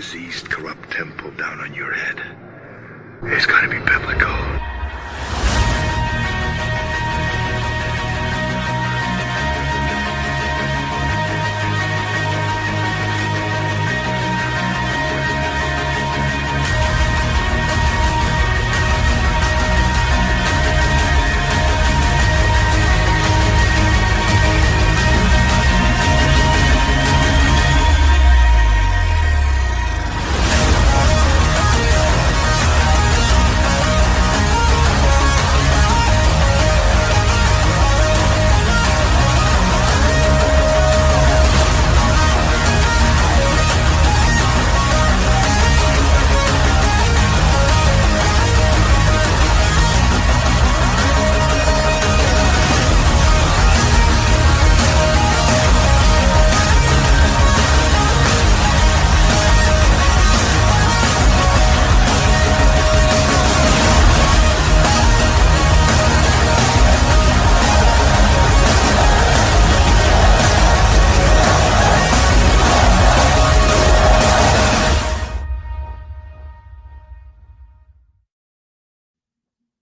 diseased, corrupt temple down on your head. It's gotta be biblical.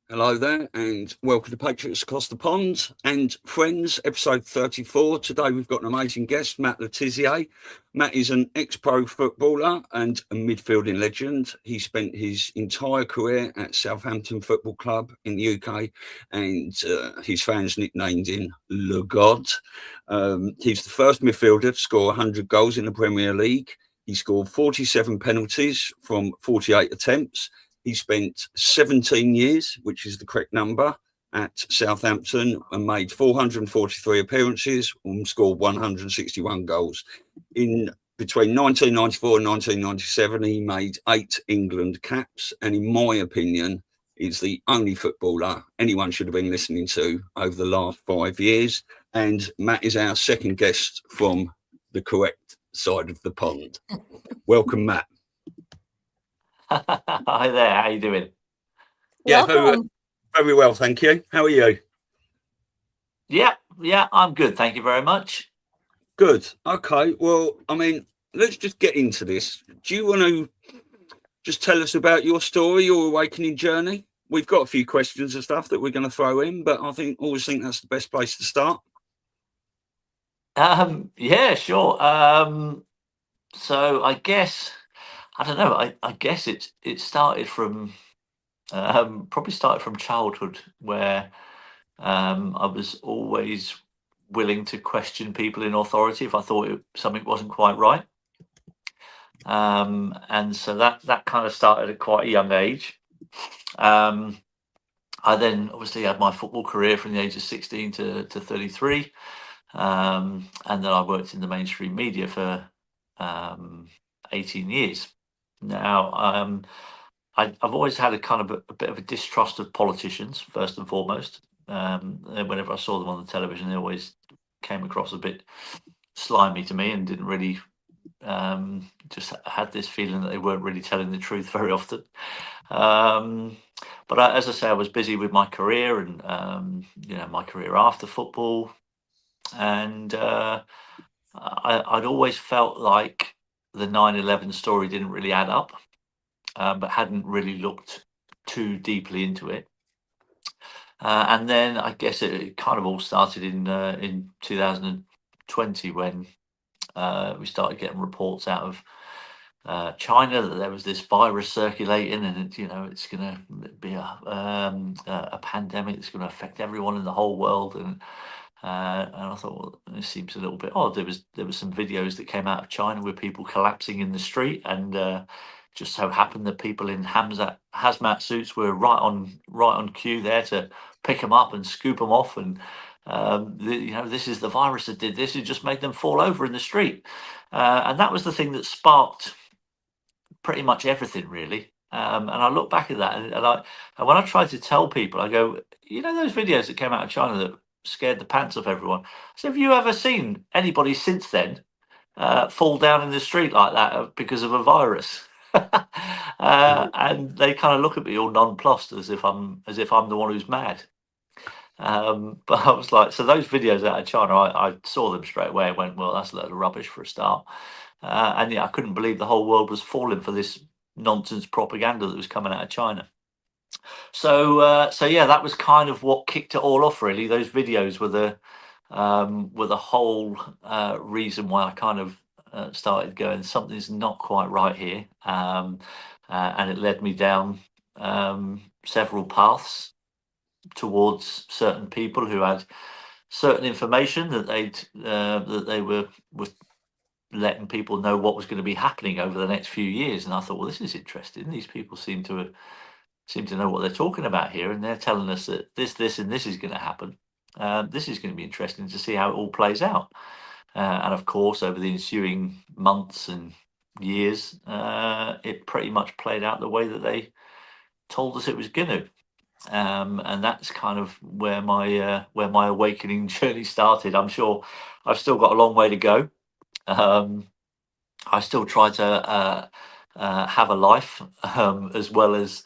Hello there, and welcome to Patriots Across The Pond and Frens Ep34. Today we've got an amazing guest, Matt the Tissier. Matt is an ex-pro footballer and a midfielding legend. He spent his entire career at Southampton Football Club in the UK, and his fans nicknamed him Le God. He's the first midfielder to score 100 goals in the Premier League. He scored 47 penalties from 48 attempts. He spent 17 years, which is the correct number, at Southampton and made 443 appearances and scored 161 goals. In between 1994 and 1997, he made 8 England caps, and in my opinion, is the only footballer anyone should have been listening to over the last 5 years. And Matt is our second guest from the correct side of the pond. Welcome, Matt. Hi there, how you doing? Yeah, very well, thank you. How are you? Yeah, I'm good, thank you very much. Good. Okay, well, I mean, let's just get into this. Do you want to just tell us about your story, your awakening journey? We've got a few questions and stuff that we're going to throw in, but I always think that's the best place to start. Yeah, sure. So I guess, I don't know, I guess it started from probably started from childhood, where I was always willing to question people in authority if I thought something wasn't quite right. And so that kind of started at quite a young age. I then obviously had my football career from the age of 16 to 33. And then I worked in the mainstream media for 18 years. Now, I've always had a kind of a bit of a distrust of politicians, first and foremost. And whenever I saw them on the television, they always came across a bit slimy to me and didn't really, just had this feeling that they weren't really telling the truth very often. But as I say, I was busy with my career and, my career after football. And I'd always felt like the 9/11 story didn't really add up, but hadn't really looked too deeply into it. And then I guess it kind of all started in 2020 when we started getting reports out of China that there was this virus circulating, and it's going to be a pandemic that's going to affect everyone in the whole world. And I thought, well, this seems a little bit odd. There was some videos that came out of China with people collapsing in the street, and just so happened that people in hazmat suits were right on cue there to pick them up and scoop them off. And this is the virus that did this. It just made them fall over in the street, and that was the thing that sparked pretty much everything, really. And I look back at that, and when I try to tell people, I go, those videos that came out of China that scared the pants off everyone. So have you ever seen anybody since then fall down in the street like that because of a virus? And they kind of look at me all nonplussed as if I'm the one who's mad. But I was like, so those videos out of China, I saw them straight away and went, well, that's a load of rubbish for a start. And yeah, I couldn't believe the whole world was falling for this nonsense propaganda that was coming out of China. So yeah, that was kind of what kicked it all off. Really, those videos were the whole reason why I kind of started going, something's not quite right here, and it led me down several paths towards certain people who had certain information that they were letting people know what was going to be happening over the next few years. And I thought, well, this is interesting. These people seem to know what they're talking about here, and they're telling us that this and this is going to happen. This is going to be interesting to see how it all plays out. And of course, over the ensuing months and years, it pretty much played out the way that they told us it was going to. And that's kind of where my awakening journey started. I'm sure I've still got a long way to go. I still try to have a life, as well as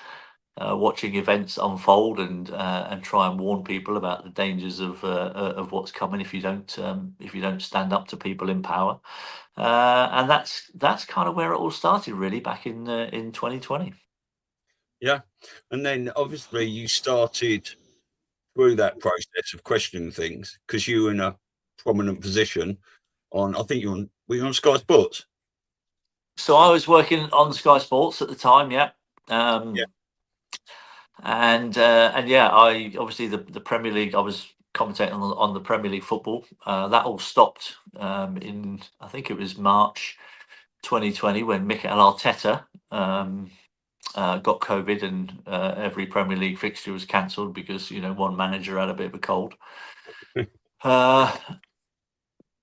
watching events unfold and try and warn people about the dangers of what's coming if you don't stand up to people in power. And that's kind of where it all started, really, back in 2020. Yeah, and then obviously you started through that process of questioning things because you were in a prominent position on. I think were you on Sky Sports? So I was working on Sky Sports at the time, yeah. Yeah. And yeah, I obviously the Premier League. I was commentating on the Premier League football. That all stopped in, I think it was March 2020, when Mikel Arteta got COVID, and every Premier League fixture was cancelled because one manager had a bit of a cold.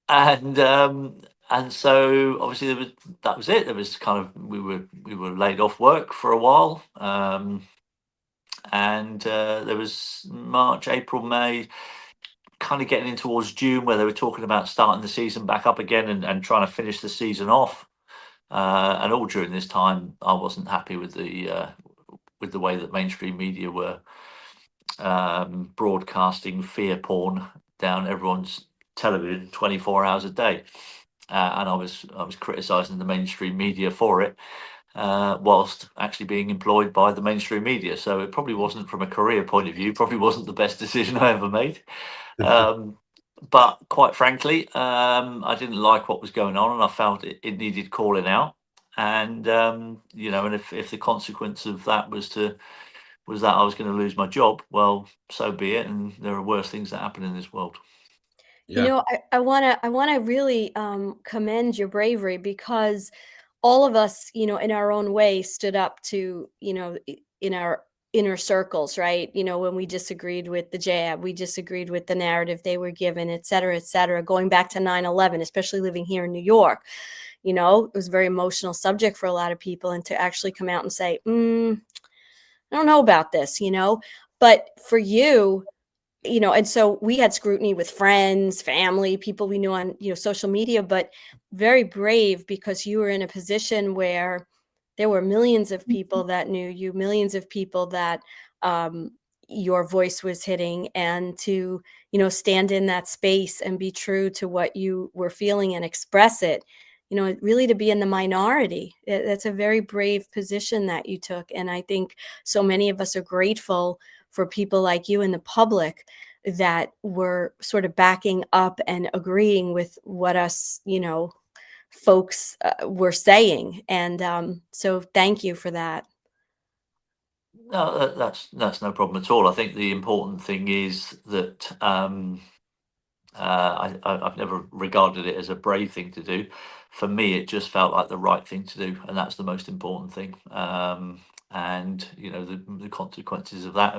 And so obviously that was it. There was kind of we were laid off work for a while. And there was March, April, May, kind of getting in towards June, where they were talking about starting the season back up again and trying to finish the season off. And all during this time, I wasn't happy with the way that mainstream media were broadcasting fear porn down everyone's television 24 hours a day. And I was criticising the mainstream media for it. Whilst actually being employed by the mainstream media. So it probably wasn't, from a career point of view, probably wasn't the best decision I ever made. But quite frankly, I didn't like what was going on, and I felt it needed calling out. And and if the consequence of that was that I was going to lose my job, well, so be it. And there are worse things that happen in this world. Yeah. I wanna really commend your bravery, because all of us, in our own way, stood up to, in our inner circles, right? When we disagreed with the jab, we disagreed with the narrative they were given, et cetera, going back to 9/11, especially living here in New York. It was a very emotional subject for a lot of people, and to actually come out and say, I don't know about this, but for you, and so we had scrutiny with friends, family, people we knew on, social media, but very brave, because you were in a position where there were millions of people that knew you, millions of people that your voice was hitting, and to, stand in that space and be true to what you were feeling and express it, really to be in the minority. That's a very brave position that you took. And I think so many of us are grateful for people like you in the public that were sort of backing up and agreeing with what us, folks were saying. And so thank you for that. No, that's no problem at all. I think the important thing is that I've never regarded it as a brave thing to do. For me, it just felt like the right thing to do, and that's the most important thing. And the consequences of that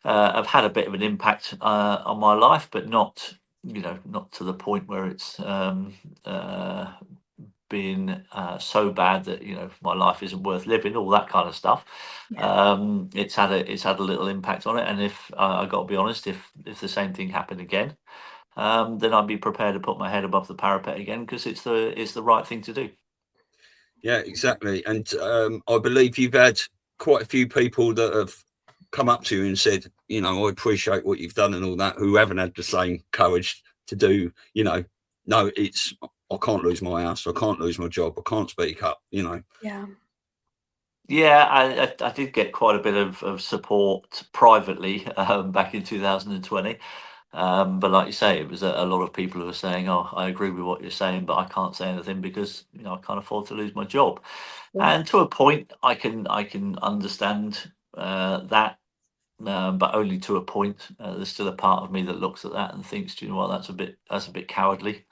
have had a bit of an impact on my life, but not to the point where it's been so bad that my life isn't worth living, all that kind of stuff. Yeah. It's had a little impact on it, and if I got to be honest, if the same thing happened again, then I'd be prepared to put my head above the parapet again, because it's the right thing to do. Yeah, exactly. And I believe you've had quite a few people that have come up to you and said, I appreciate what you've done and all that, who haven't had the same courage to do, no, it's I can't lose my house, I can't lose my job, I can't speak up, you know. Yeah. Yeah, I did get quite a bit of support privately back in 2020. But like you say, it was a lot of people who were saying, "Oh, I agree with what you're saying, but I can't say anything because I can't afford to lose my job." Yeah. And to a point, I can understand that, but only to a point. There's still a part of me that looks at that and thinks, "Do you know what? That's a bit cowardly."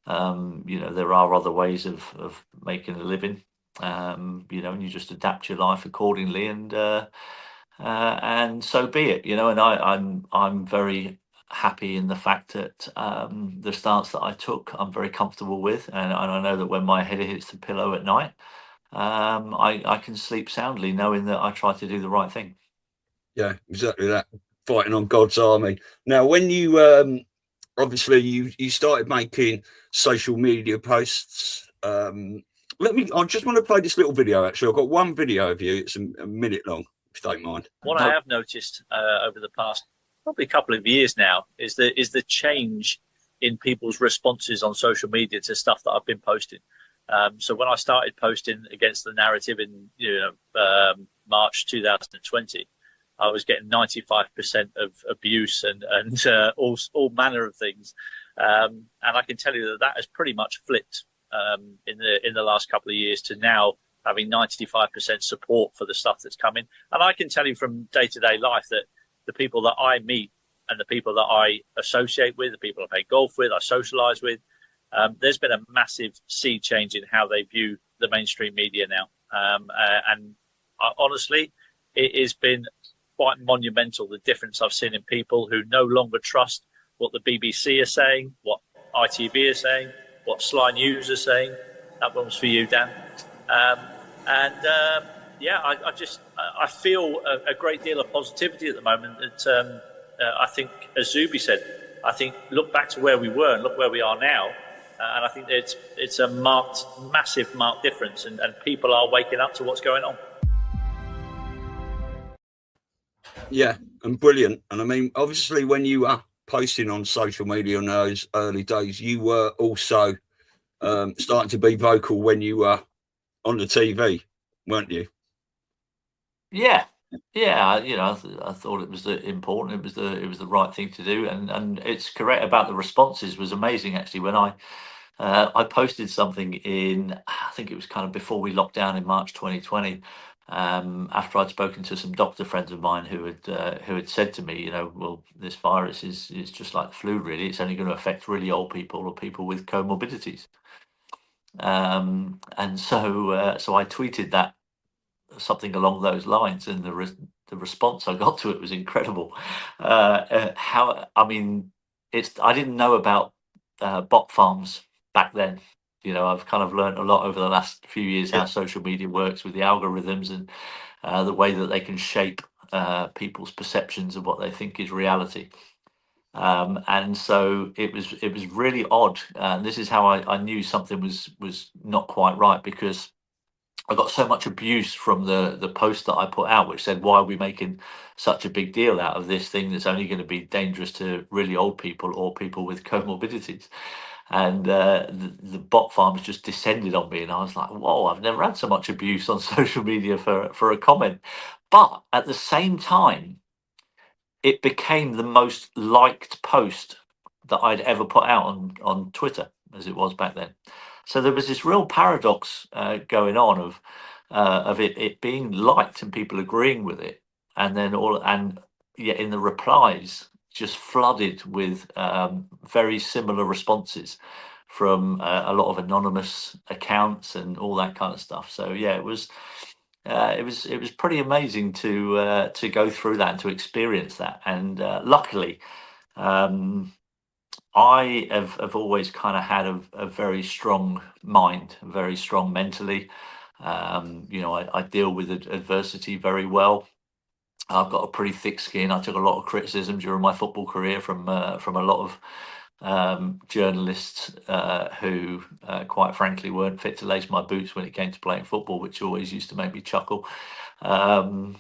There are other ways of making a living. And you just adapt your life accordingly, and so be it. And I'm very happy in the fact that the stance that I took, I'm very comfortable with, and I know that when my head hits the pillow at night, I can sleep soundly knowing that I try to do the right thing. Yeah, exactly that. Fighting on God's army. Now, when you obviously you started making social media posts. I just want to play this little video. Actually, I've got one video of you. It's a minute long, if you don't mind. What I have noticed over the past probably couple of years now is the change in people's responses on social media to stuff that I've been posting. So when I started posting against the narrative in March 2020, I was getting 95% of abuse and all manner of things, and I can tell you that has pretty much flipped in the last couple of years to now having 95% support for the stuff that's coming. And I can tell you from day-to-day life that the people that I meet and the people that I associate with, the people I play golf with, I socialize with, there's been a massive sea change in how they view the mainstream media now. And honestly, it has been quite monumental, the difference I've seen in people who no longer trust what the BBC are saying, what ITV are saying, what Sly News are saying. That one's for you, Dan. I feel a great deal of positivity at the moment. That I think, as Zuby said, I think look back to where we were and look where we are now, and I think it's a massive marked difference, and people are waking up to what's going on. Yeah, and brilliant. And I mean, obviously, when you are posting on social media in those early days, you were also starting to be vocal when you were on the TV, weren't you? Yeah. I thought it was important. It was the right thing to do, and it's correct about the responses. Was amazing actually when I posted something in, I think it was kind of before we locked down in March 2020. After I'd spoken to some doctor friends of mine who had said to me, well, this virus is just like the flu, really. It's only going to affect really old people or people with comorbidities. And so I tweeted that, something along those lines, and the response I got to it was incredible. I didn't know about bot farms back then. I've kind of learned a lot over the last few years how social media works with the algorithms and the way that they can shape people's perceptions of what they think is reality. And so it was really odd. And this is how I knew something was not quite right, because I got so much abuse from the post that I put out, which said, "Why are we making such a big deal out of this thing that's only going to be dangerous to really old people or people with comorbidities?" And the bot farms just descended on me, and I was like, "Whoa! I've never had so much abuse on social media for a comment." But at the same time, it became the most liked post that I'd ever put out on Twitter, as it was back then. So there was this real paradox going on of it being liked and people agreeing with it, and yet in the replies just flooded with very similar responses from a lot of anonymous accounts and all that kind of stuff. So yeah, it was pretty amazing to go through that and to experience that. And luckily, I have always kind of had a very strong mind, very strong mentally. I deal with adversity very well. I've got a pretty thick skin. I took a lot of criticism during my football career from a lot of journalists who, quite frankly, weren't fit to lace my boots when it came to playing football, which always used to make me chuckle. And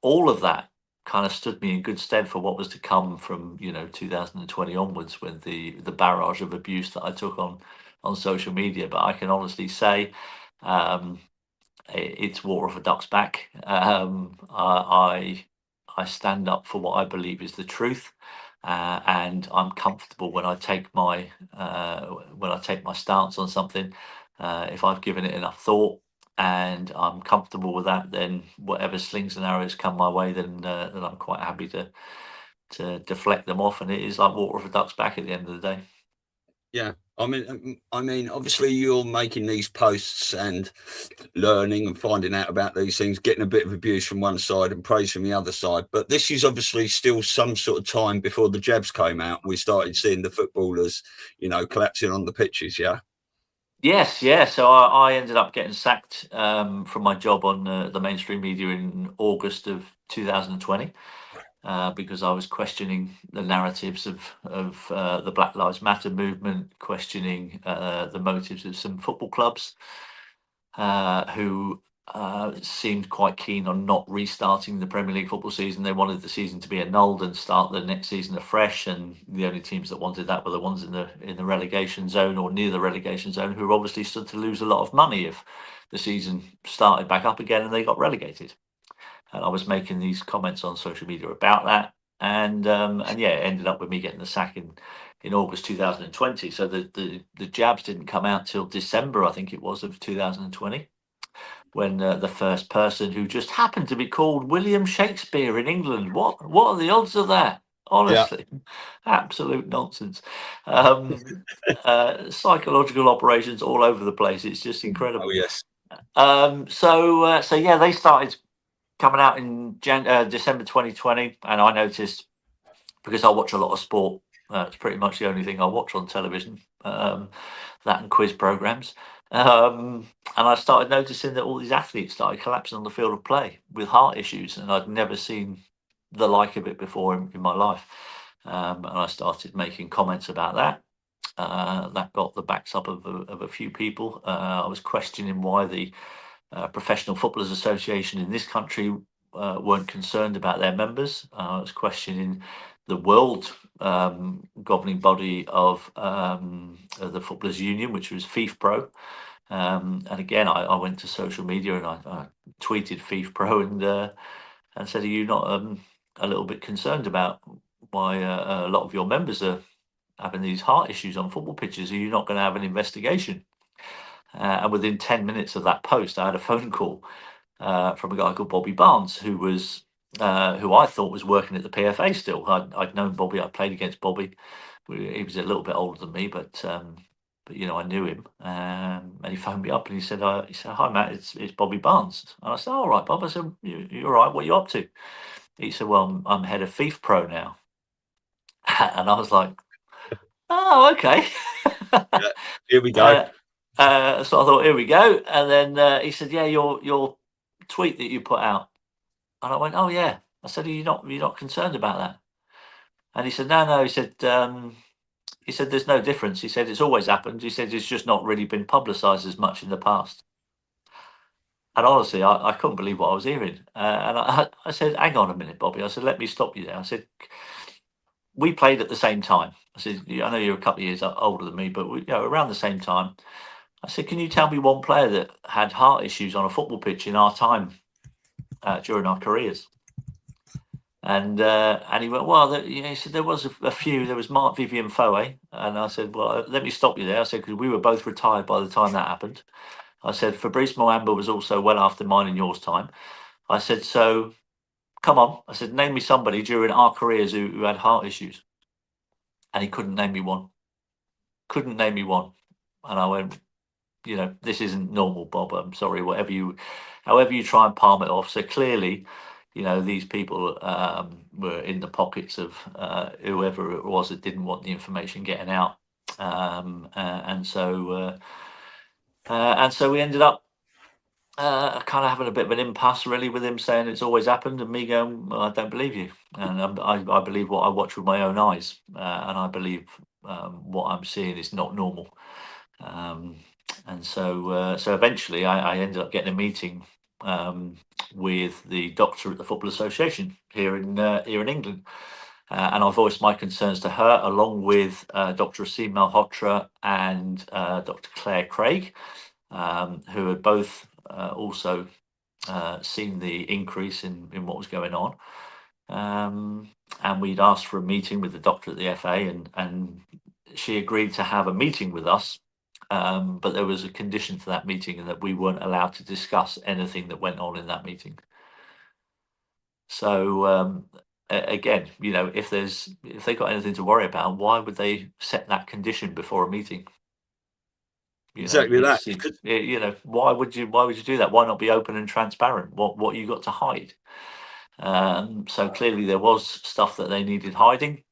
all of that kind of stood me in good stead for what was to come from 2020 onwards, with the barrage of abuse that I took on social media. But I can honestly say, it's water off a duck's back. I stand up for what I believe is the truth, and I'm comfortable when I take my stance on something. If I've given it enough thought and I'm comfortable with that, then whatever slings and arrows come my way, then I'm quite happy to deflect them off. And it is like water off a duck's back at the end of the day. Yeah, I mean, obviously you're making these posts and learning and finding out about these things, getting a bit of abuse from one side and praise from the other side. But this is obviously still some sort of time before the jabs came out. We started seeing the footballers, collapsing on the pitches. Yeah. Yes, yeah. So I ended up getting sacked from my job on the mainstream media in August of 2020. Because I was questioning the narratives of the Black Lives Matter movement, questioning the motives of some football clubs who seemed quite keen on not restarting the Premier League football season. They wanted the season to be annulled and start the next season afresh. And the only teams that wanted that were the ones in the relegation zone or near the relegation zone, who obviously stood to lose a lot of money if the season started back up again and they got relegated. And I was making these comments on social media about that, and yeah, it ended up with me getting the sack in August 2020. So the jabs didn't come out till December, I think it was, of 2020, when the first person, who just happened to be called William Shakespeare in England. What are the odds of that? Honestly, absolute nonsense. Psychological operations all over the place. It's just incredible. Oh yes. So yeah, they started coming out in December 2020, and I noticed, because I watch a lot of sport, it's pretty much the only thing I watch on television, that and quiz programs, and I started noticing that all these athletes started collapsing on the field of play with heart issues, and I'd never seen the like of it before in my life, and I started making comments about that. That got the backs up of a few people. I was questioning why the Professional Footballers Association in this country weren't concerned about their members. I was questioning the world governing body of the Footballers Union, which was FIFPro. And again, I went to social media and I tweeted FIFPro and said, "Are you not a little bit concerned about why a lot of your members are having these heart issues on football pitches? Are you not going to have an investigation?" And within 10 minutes of that post, I had a phone call from a guy called Bobby Barnes, who I thought was working at the PFA still. I'd known Bobby. I played against Bobby. He was a little bit older than me, but I knew him. And he phoned me up and he said, "Hi Matt, it's Bobby Barnes." And I said, "All right, Bob." I said, "You're all right. What are you up to?" He said, "Well, I'm head of FIFPro now." And I was like, "Oh, okay." Yeah, here we go. So I thought, here we go. And then he said, "Yeah, your tweet that you put out." And I went, "Oh yeah." I said, "Are you not concerned about that?" And he said, "No." He said, "There's no difference." He said, "It's always happened." He said, "It's just not really been publicised as much in the past." And honestly, I couldn't believe what I was hearing. And I said, "Hang on a minute, Bobby." I said, "Let me stop you there." I said, "We played at the same time." I said, "I know you're a couple of years older than me, but we, around the same time." I said, "Can you tell me one player that had heart issues on a football pitch in our time during our careers?" And he went, "Well, he said there was a few. There was Mark Vivian Foe." And I said, "Well, let me stop you there." I said, "Because we were both retired by the time that happened." I said, "Fabrice Muamba was also well after mine and yours time." I said, "So come on." I said, "Name me somebody during our careers who had heart issues." And he couldn't name me one. Couldn't name me one. And I went, "This isn't normal, Bob. I'm sorry, however you try and palm it off." So clearly, these people were in the pockets of whoever it was that didn't want the information getting out. And so we ended up kind of having a bit of an impasse, really, with him saying it's always happened, and me going, "Well, I don't believe you." And I believe what I watch with my own eyes, and I believe what I'm seeing is not normal. And so eventually I ended up getting a meeting with the doctor at the Football Association here in England. And I voiced my concerns to her, along with Dr. Asim Malhotra and Dr. Claire Craig, who had both also seen the increase in what was going on. And we'd asked for a meeting with the doctor at the FA, and she agreed to have a meeting with us. But there was a condition for that meeting, and that we weren't allowed to discuss anything that went on in that meeting. So again, if they got anything to worry about, why would they set that condition before a meeting? Exactly that. Why would you do that? Why not be open and transparent? What you got to hide? So clearly there was stuff that they needed hiding.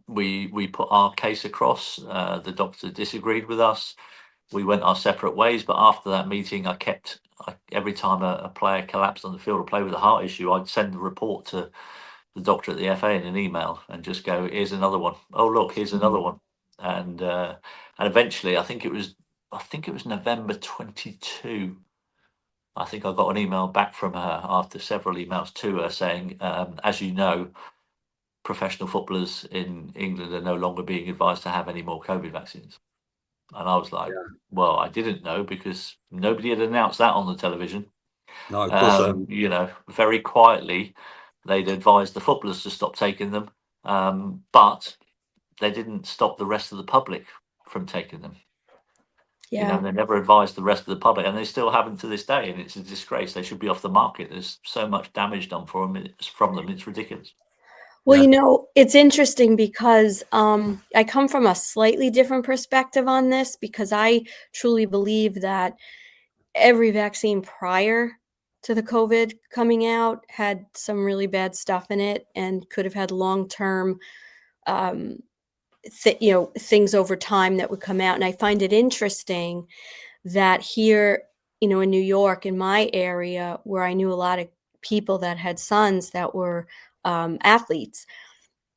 We put our case across. The doctor disagreed with us. We went our separate ways. But after that meeting, every time a player collapsed on the field or played with a heart issue, I'd send the report to the doctor at the FA in an email and just go, "Here's another one. Oh, look, here's another one." And eventually, I think it was November 22. I think I got an email back from her after several emails to her saying, as you know, professional footballers in England are no longer being advised to have any more COVID vaccines. And I was like, well, I didn't know, because nobody had announced that on the television. No, of course. Very quietly, they'd advised the footballers to stop taking them, but they didn't stop the rest of the public from taking them. Yeah. They never advised the rest of the public, and they still haven't to this day. And it's a disgrace. They should be off the market. There's so much damage done from them. It's ridiculous. Well, it's interesting because I come from a slightly different perspective on this, because I truly believe that every vaccine prior to the COVID coming out had some really bad stuff in it and could have had long-term things over time that would come out. And I find it interesting that here, in New York, in my area, where I knew a lot of people that had sons that were athletes,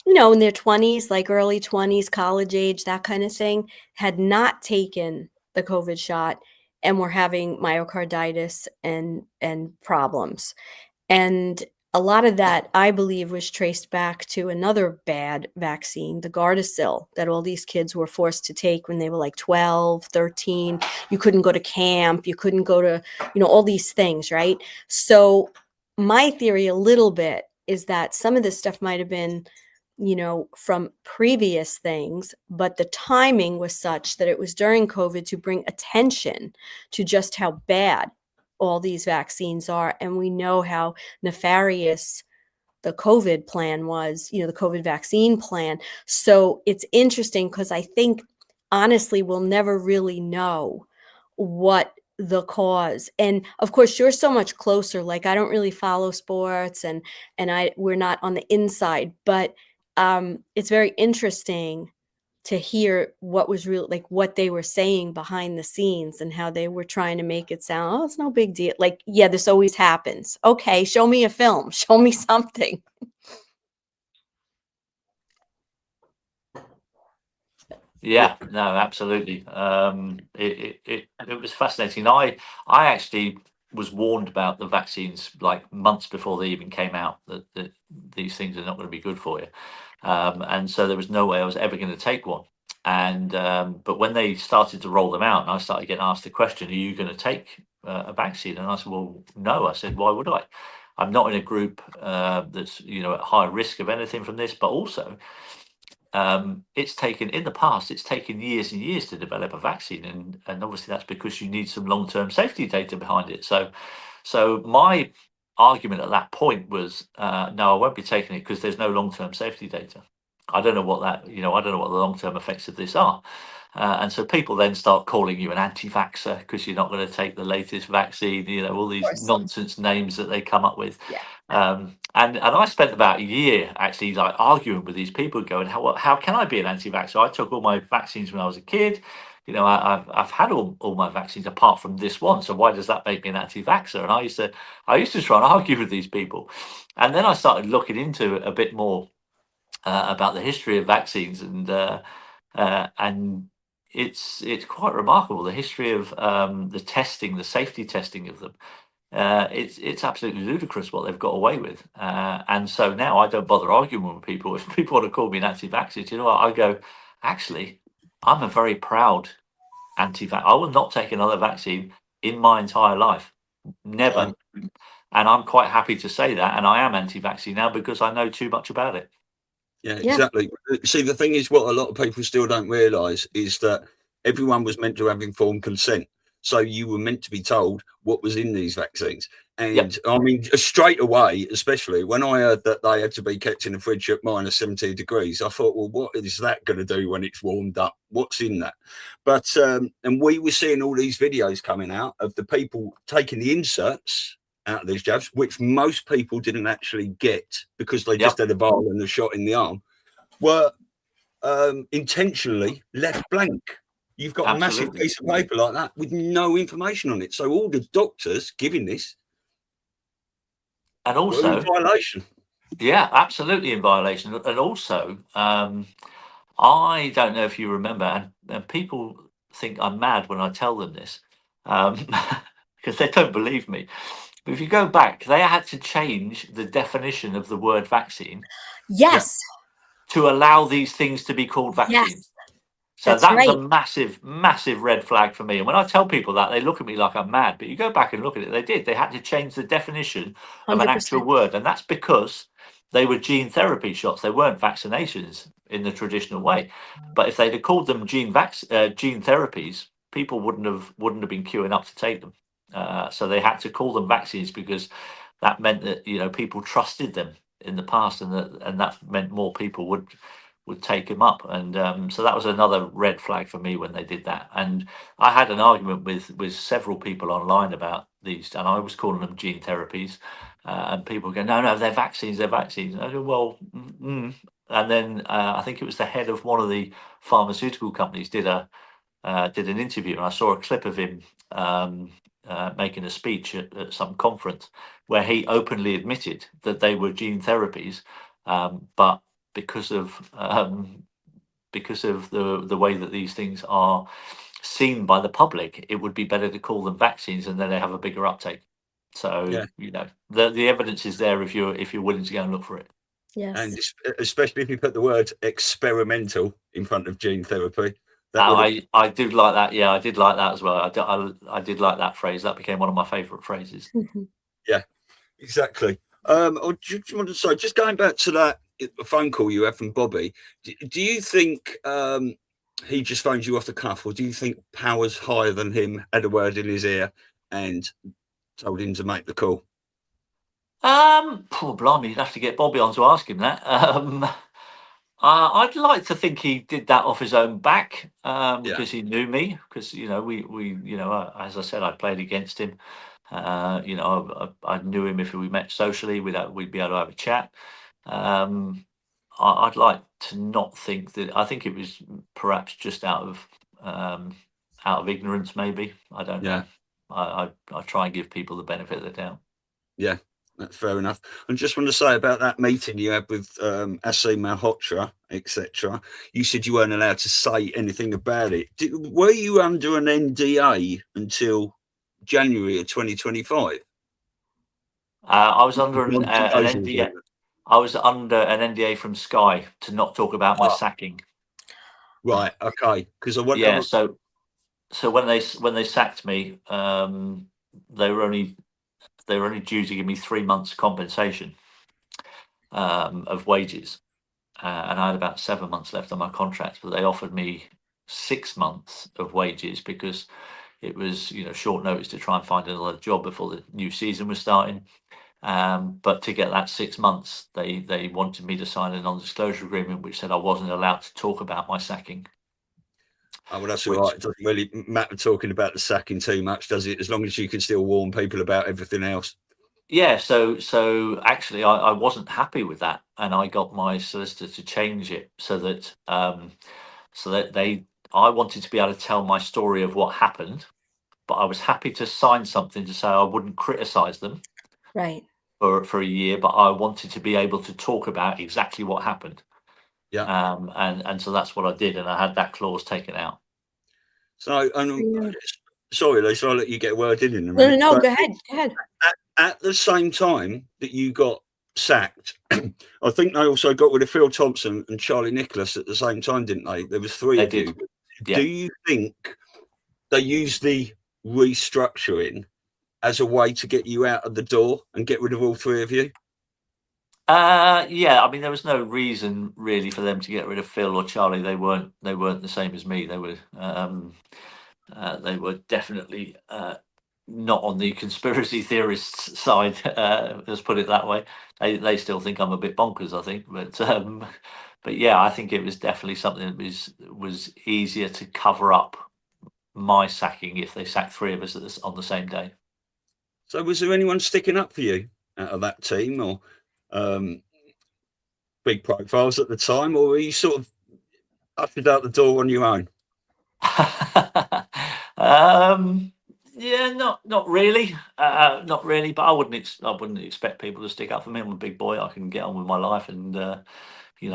in their 20s, like early 20s, college age, that kind of thing, had not taken the COVID shot and were having myocarditis and problems. And a lot of that, I believe, was traced back to another bad vaccine, the Gardasil, that all these kids were forced to take when they were like 12, 13. You couldn't go to camp. You couldn't go to, all these things, right? So my theory a little bit is that some of this stuff might have been, from previous things, but the timing was such that it was during COVID to bring attention to just how bad all these vaccines are. And we know how nefarious the COVID plan was, the COVID vaccine plan. So it's interesting, because I think, honestly, we'll never really know what the cause. And of course, you're so much closer. Like, I don't really follow sports, and we're not on the inside, but it's very interesting to hear what was real, like what they were saying behind the scenes and how they were trying to make it sound, oh, it's no big deal. Like, yeah, this always happens. Okay, show me a film, show me something. Yeah, no, absolutely. It was fascinating. I actually was warned about the vaccines like months before they even came out, that these things are not going to be good for you. And so there was no way I was ever going to take one. And but when they started to roll them out, and I started getting asked the question, are you going to take a vaccine? And I said, well, no. I said, why would I? I'm not in a group that's at high risk of anything from this, but also it's taken years and years to develop a vaccine, and obviously that's because you need some long-term safety data behind it. So my argument at that point was, no, I won't be taking it because there's no long-term safety data. I don't know what the long-term effects of this are. And so people then start calling you an anti-vaxxer because you're not going to take the latest vaccine, all these nonsense names that they come up with. Yeah. And I spent about a year actually like arguing with these people, going, how can I be an anti-vaxxer? I took all my vaccines when I was a kid. I've had all my vaccines apart from this one. So why does that make me an anti-vaxxer? And I used to try and argue with these people. And then I started looking into a bit more about the history of vaccines, and it's quite remarkable, the history of the testing, the safety testing of them. It's absolutely ludicrous what they've got away with, and so now I don't bother arguing with people. If people want to call me an anti-vaxxer, you know what? I go, actually, I'm a very proud anti-vax. I will not take another vaccine in my entire life, never. And I'm quite happy to say that, and I am anti-vaccine now because I know too much about it. Yeah, exactly. See, the thing is, what a lot of people still don't realise is that everyone was meant to have informed consent. So you were meant to be told what was in these vaccines. And I mean, straight away, especially when I heard that they had to be kept in the fridge at minus 70 degrees, I thought, well, what is that going to do when it's warmed up? What's in that? But, and we were seeing all these videos coming out of the people taking the inserts out of these jabs, which most people didn't actually get because they just had a vial and a shot in the arm, were intentionally left blank. You've got a massive piece of paper like that with no information on it. So all the doctors giving this, and also in violation. Yeah, absolutely in violation. And also, I don't know if you remember, and people think I'm mad when I tell them this, because they don't believe me. But if you go back, they had to change the definition of the word vaccine. Yes. To allow these things to be called vaccines. Yes. So that was a massive, massive red flag for me. And when I tell people that, they look at me like I'm mad. But you go back and look at it, they did. They had to change the definition of 100%. an actual word. And that's because they were gene therapy shots. They weren't vaccinations in the traditional way. But if they'd have called them gene therapies, people wouldn't have been queuing up to take them. So they had to call them vaccines because that meant that, you know, people trusted them in the past, and that meant more people would take him up, and so that was another red flag for me when they did that. And I had an argument with several people online about these, and I was calling them gene therapies, and people go, no, they're vaccines, they're vaccines. And I go, well, and then I think it was the head of one of the pharmaceutical companies did an interview, and I saw a clip of him making a speech at some conference where he openly admitted that they were gene therapies, but because of the way that these things are seen by the public, it would be better to call them vaccines, and then they have a bigger uptake. So you know, the evidence is there if you're willing to go and look for it. Yes. And especially if you put the word experimental in front of gene therapy. I do like that. Yeah, I did like that as well. I did like that phrase. That became one of my favourite phrases. Yeah, exactly. Just going back to that phone call you had from Bobby, do you think he just phoned you off the cuff, or do you think powers higher than him had a word in his ear and told him to make the call? Poor blimey, you'd have to get Bobby on to ask him that. I'd like to think he did that off his own back, because he knew me. Because you know, we you know, as I said, I played against him. You know, I knew him. If we met socially, we'd be able to have a chat. I'd like to not think that. I think it was perhaps just out of ignorance, maybe. I don't know. I try and give people the benefit of the doubt. Yeah, that's fair enough. And just want to say about that meeting you had with Asim Malhotra, etc. You said you weren't allowed to say anything about it. Were you under an NDA until January of 2025? I was under an NDA. I was under an NDA from Sky to not talk about my sacking. Right. Okay. Because I want. Yeah. So when they sacked me, they were only due to give me 3 months compensation of wages, and I had about 7 months left on my contract. But they offered me 6 months of wages because it was, you know, short notice to try and find another job before the new season was starting. But to get that 6 months, they wanted me to sign a non-disclosure agreement, which said I wasn't allowed to talk about my sacking. Oh, well, that's all right. It doesn't really matter talking about the sacking too much, does it? As long as you can still warn people about everything else. Yeah. So actually, I wasn't happy with that, and I got my solicitor to change it so that I wanted to be able to tell my story of what happened, but I was happy to sign something to say I wouldn't criticise them. Right. For a year, but I wanted to be able to talk about exactly what happened. Yeah. And so that's what I did, and I had that clause taken out. So, Yeah. sorry, Lisa, I'll let you get a word in a No, minute. no, but go ahead. Go ahead. at the same time that you got sacked, I think they also got rid of Phil Thompson and Charlie Nicholas at the same time, didn't they? There was three They of did. you. Yeah. Do you think they used the restructuring as a way to get you out of the door and get rid of all three of you? Yeah, I mean, there was no reason really for them to get rid of Phil or Charlie. They weren't the same as me. They were definitely not on the conspiracy theorists side. Let's put it that way. They still think I'm a bit bonkers, I think. But yeah, I think it was definitely something that was easier to cover up my sacking if they sacked three of us on the same day. So was there anyone sticking up for you out of that team, or big profiles at the time, or were you sort of ushered out the door on your own? Yeah, not really, not really. But I wouldn't expect people to stick up for me. I'm a big boy. I can get on with my life and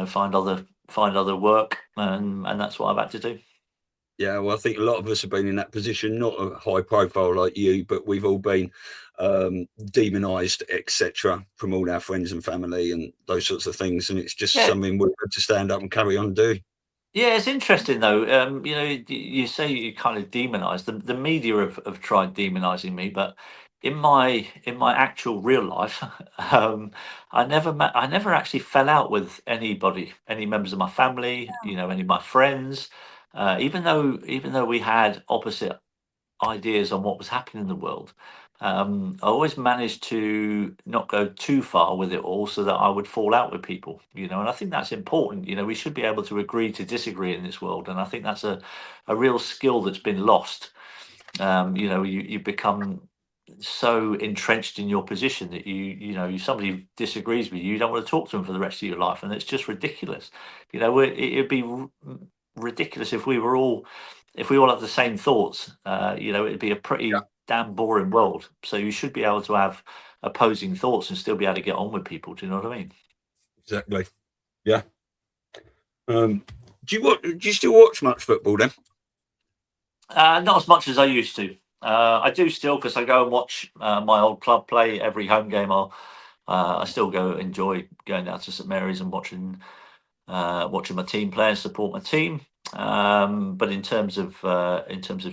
find other work, and that's what I've had to do. Yeah, well, I think a lot of us have been in that position, not a high profile like you, but we've all been demonised, etc., from all our friends and family and those sorts of things. And it's just something we've had to stand up and carry on doing. Yeah, it's interesting though. You say you kind of demonise. The media have tried demonising me, but in my actual real life, I never actually fell out with anybody, any members of my family, any of my friends. Even though we had opposite ideas on what was happening in the world, I always managed to not go too far with it all so that I would fall out with people, and I think that's important. We should be able to agree to disagree in this world, and I think that's a real skill that's been lost. You become so entrenched in your position that if somebody disagrees with you, you don't want to talk to them for the rest of your life, and it's just ridiculous. It'd be ridiculous if we all had the same thoughts. It'd be a pretty damn boring world. So you should be able to have opposing thoughts and still be able to get on with people. Do you know what I mean? Exactly. Yeah. Do you still watch much football then? Not as much as I used to. I do still, because I go and watch my old club play every home game. I still enjoy going down to St Mary's and watching my team play and support my team. But in terms of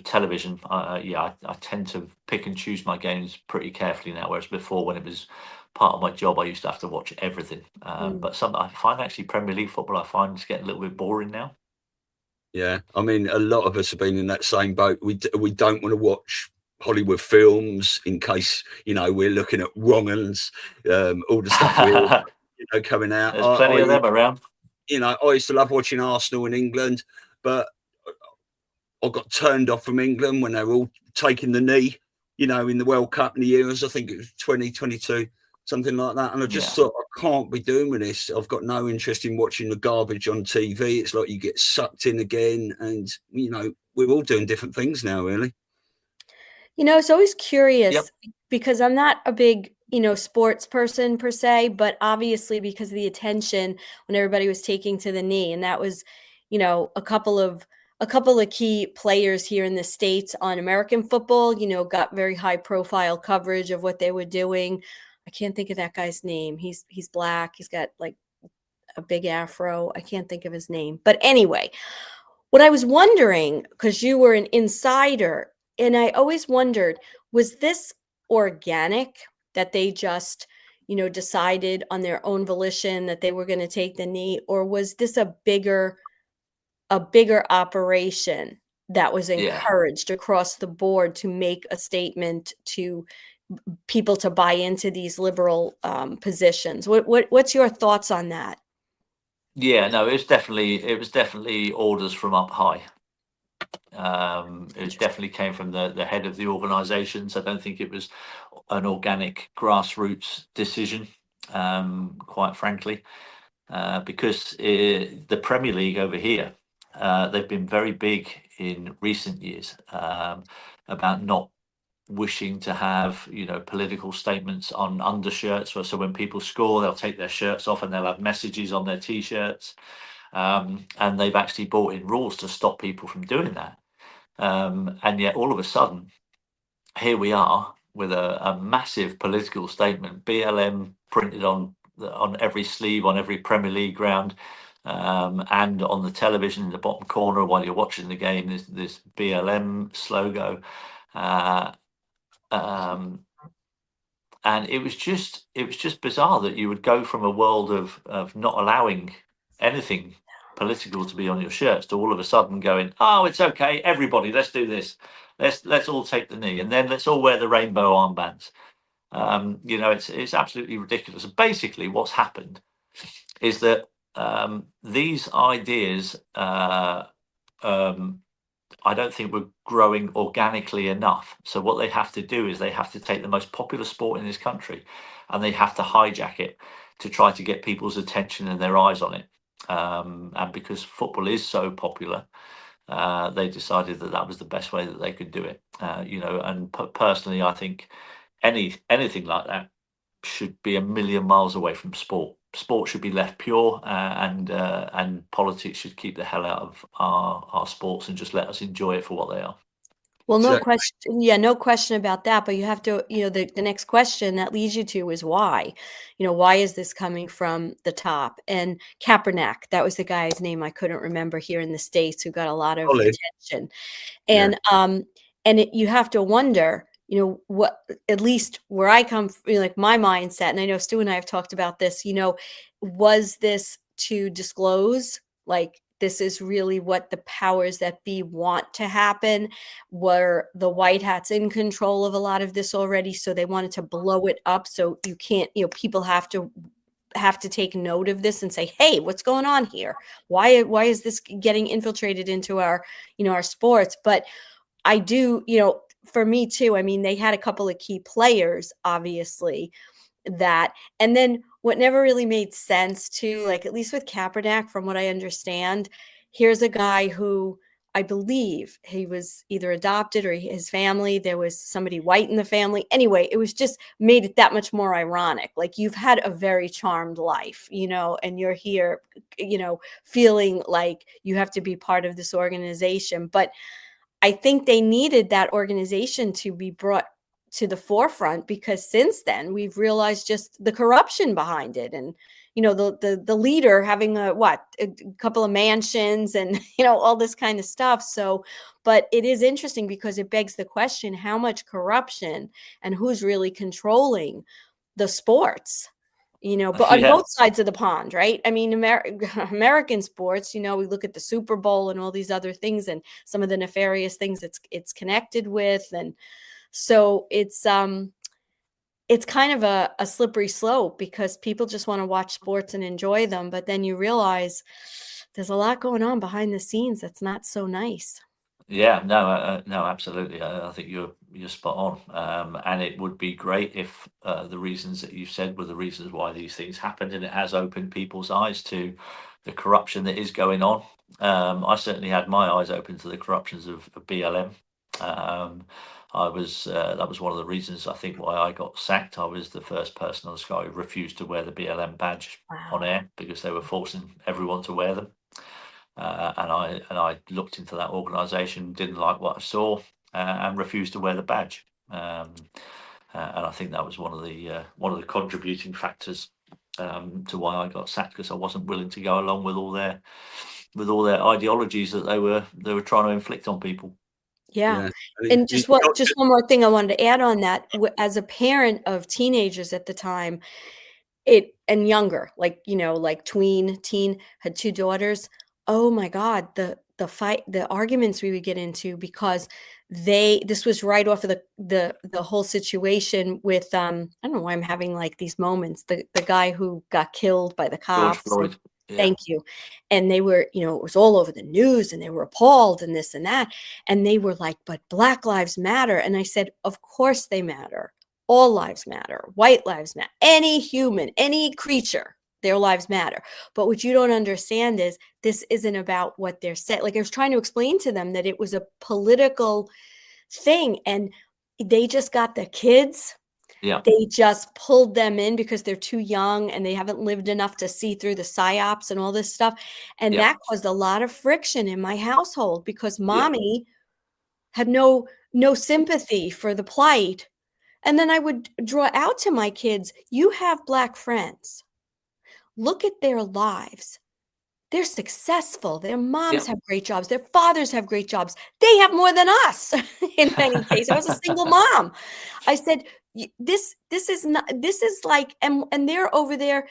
television, I tend to pick and choose my games pretty carefully now. Whereas before, when it was part of my job, I used to have to watch everything. But I find actually Premier League football, I find it's getting a little bit boring now. Yeah, I mean, a lot of us have been in that same boat. We don't want to watch Hollywood films in case we're looking at wrong uns, all the stuff coming out. There's plenty of them around. I used to love watching Arsenal in England, but I got turned off from England when they were all taking the knee, in the World Cup in the years. I think it was 2022, something like that. And I just thought, I can't be doing this. I've got no interest in watching the garbage on TV. It's like you get sucked in again. And, we're all doing different things now, really. It's always curious because I'm not a big, sports person per se, but obviously because of the attention when everybody was taking to the knee. And that was, a couple of key players here in the States on American football, got very high profile coverage of what they were doing. I can't think of that guy's name. He's black. He's got like a big afro. I can't think of his name. But anyway, what I was wondering, because you were an insider, and I always wondered, was this organic, that they just, decided on their own volition that they were going to take the knee, or was this a bigger operation that was encouraged across the board to make a statement to people to buy into these liberal positions? What's your thoughts on that? Yeah, no, it was definitely orders from up high. It definitely came from the head of the organisations. I don't think it was an organic grassroots decision, quite frankly, because the Premier League over here, they've been very big in recent years about not wishing to have political statements on undershirts. So when people score, they'll take their shirts off and they'll have messages on their T-shirts. And they've actually brought in rules to stop people from doing that. And yet all of a sudden, here we are with a massive political statement, BLM printed on every sleeve, on every Premier League ground, and on the television in the bottom corner while you're watching the game, there's this BLM logo. And it was just bizarre that you would go from a world of not allowing anything political to be on your shirts to all of a sudden going, oh, it's okay, everybody, let's do this, let's all take the knee, and then let's all wear the rainbow armbands. It's absolutely ridiculous. Basically, what's happened is that these ideas, I don't think we're growing organically enough. So what they have to do is they have to take the most popular sport in this country and they have to hijack it to try to get people's attention and their eyes on it. And because football is so popular, they decided that was the best way that they could do it. And personally, I think anything like that should be a million miles away from sport. Sport should be left pure, and politics should keep the hell out of our sports and just let us enjoy it for what they are. Well, no question. Yeah, no question about that. But you have to, the next question that leads you to is why? Why is this coming from the top? And Kaepernick, that was the guy's name I couldn't remember here in the States, who got a lot of attention. And you have to wonder, what, at least where I come from, like my mindset, and I know Stu and I have talked about this, was this to disclose, like, this is really what the powers that be want to happen? Were the white hats in control of a lot of this already? So they wanted to blow it up. So you can't, people have to take note of this and say, hey, what's going on here? Why is this getting infiltrated into our sports? But I do, for me too, I mean, they had a couple of key players, obviously, and then what never really made sense too, like at least with Kaepernick, from what I understand, here's a guy who I believe he was either adopted or his family, there was somebody white in the family. Anyway, it was just made it that much more ironic. Like, you've had a very charmed life, and you're here, feeling like you have to be part of this organization. But I think they needed that organization to be brought to the forefront, because since then we've realized just the corruption behind it, and the leader having a couple of mansions and all this kind of stuff. So, but it is interesting because it begs the question, how much corruption and who's really controlling the sports, but on both sides of the pond, right? I mean, American sports, we look at the Super Bowl and all these other things and some of the nefarious things it's connected with. And so it's kind of a slippery slope, because people just want to watch sports and enjoy them. But then you realize there's a lot going on behind the scenes that's not so nice. Yeah, no, absolutely. I think you're spot on. And it would be great if the reasons that you said were the reasons why these things happened, and it has opened people's eyes to the corruption that is going on. I certainly had my eyes open to the corruptions of BLM. That was one of the reasons, I think, why I got sacked. I was the first person on the Sky who refused to wear the BLM badge on air, because they were forcing everyone to wear them. And I looked into that organisation, didn't like what I saw, and refused to wear the badge. And I think that was one of the contributing factors to why I got sacked, because I wasn't willing to go along with all their ideologies that they were trying to inflict on people. Yeah. And just one more thing I wanted to add on that. As a parent of teenagers at the time, and younger, like, like teen, had 2 daughters. Oh my God, the fight, the arguments we would get into, because this was right off of the whole situation with, I don't know why I'm having like these moments, the guy who got killed by the cops. George Floyd. Yeah. Thank you. And they were, it was all over the news, and they were appalled and this and that. And they were like, but Black lives matter. And I said, of course they matter. All lives matter. White lives matter. Any human, any creature, their lives matter. But what you don't understand is this isn't about what they're saying. Like, I was trying to explain to them that it was a political thing, and they just got the kids. Yeah. They just pulled them in because they're too young and they haven't lived enough to see through the psyops and all this stuff. And that caused a lot of friction in my household, because mommy had no sympathy for the plight. And then I would draw out to my kids, you have Black friends. Look at their lives. They're successful. Their moms have great jobs. Their fathers have great jobs. They have more than us in many cases. I was a single mom. I said, this is like, and they're over there,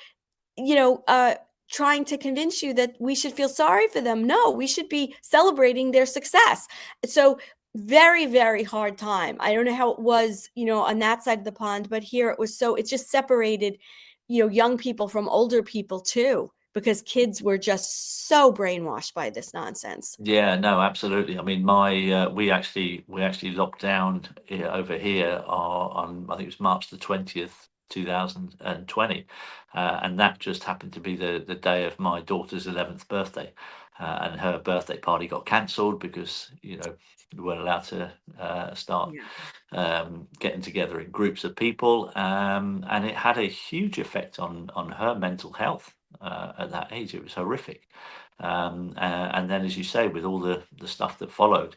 trying to convince you that we should feel sorry for them. No, we should be celebrating their success. So very, very hard time. I don't know how it was, on that side of the pond, but here it just separated, young people from older people too, because kids were just so brainwashed by this nonsense. Yeah, no, absolutely. I mean, we actually locked down over here on, I think it was March the 20th, 2020, and that just happened to be the day of my daughter's 11th birthday, and her birthday party got cancelled because we weren't allowed to start getting together in groups of people, and it had a huge effect on her mental health at that age. It was horrific. And then, as you say, with all the stuff that followed,